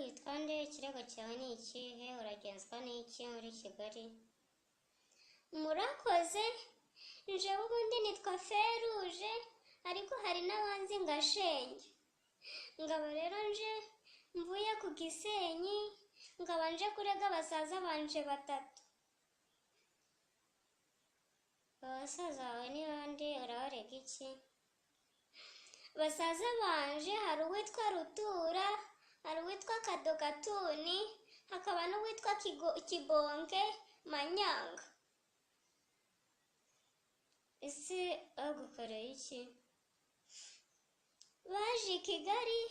witwa nde? Ikirego cyawe ni ikihe? Uragenzwa n'iki muri Kigali? Murakoze, njewe ubundi nitwa Feruje, ariko hari n'abanzi nga Shenge. Ngaba rero nje mvuye ku Gisenyi, ngaba nje kurega basaza banje batatu. Abasaza bawe ni bande? Urabarega iki? Basaza banje hari uwitwa Rutura, hari uwitwa Kadogatuni, hakaba n'uwitwa Kibonke Manyanga. Ese bagukoreye iki? Baje i Kigali,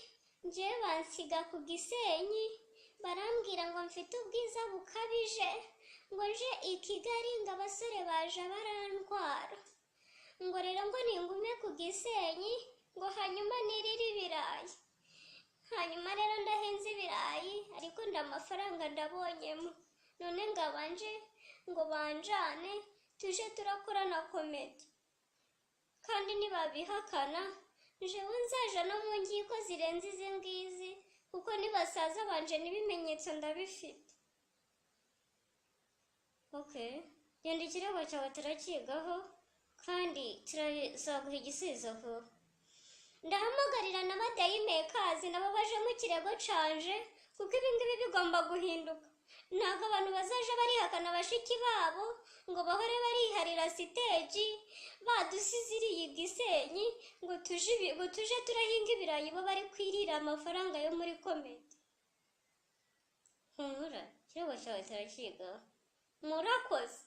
nje bansiga ku Gisenyi, barambwira ngo mfite ubwiza bukabije, ngo nje i Kigali ngo abasore baje barantwara, ngo rero ngo ningume ku Gisenyi, ngo hanyuma nirire ibirayi. Hanyuma rero ndahenze ibirayi, ariko ndamafaranga ndabonyemo, none ngabanje ngo banjane tuje turakorana komedi, kandi nibabihakana jewe nzaja no mu nkiko zirenze izi ngizi, kuko nibasaza banje n'ibimenyetso ndabifite. Okay, genda ikirego cyawe turakigaho kandi turazaguha igisubizo vuba. Ndahamagarira n'abadayimekazi nabo baje mu kirego canje, kuko ibingibi bigomba guhinduka. Ntabwo abantu bazaje barihakana bashiki babo ngo bahore bariharira siteji badusiziriye Gisenyi, ngo tuje turahinga ibirayi bo bari kwirira amafaranga yo muri komedi. Humura, ikirego cyawe turakigaho. Murakoze.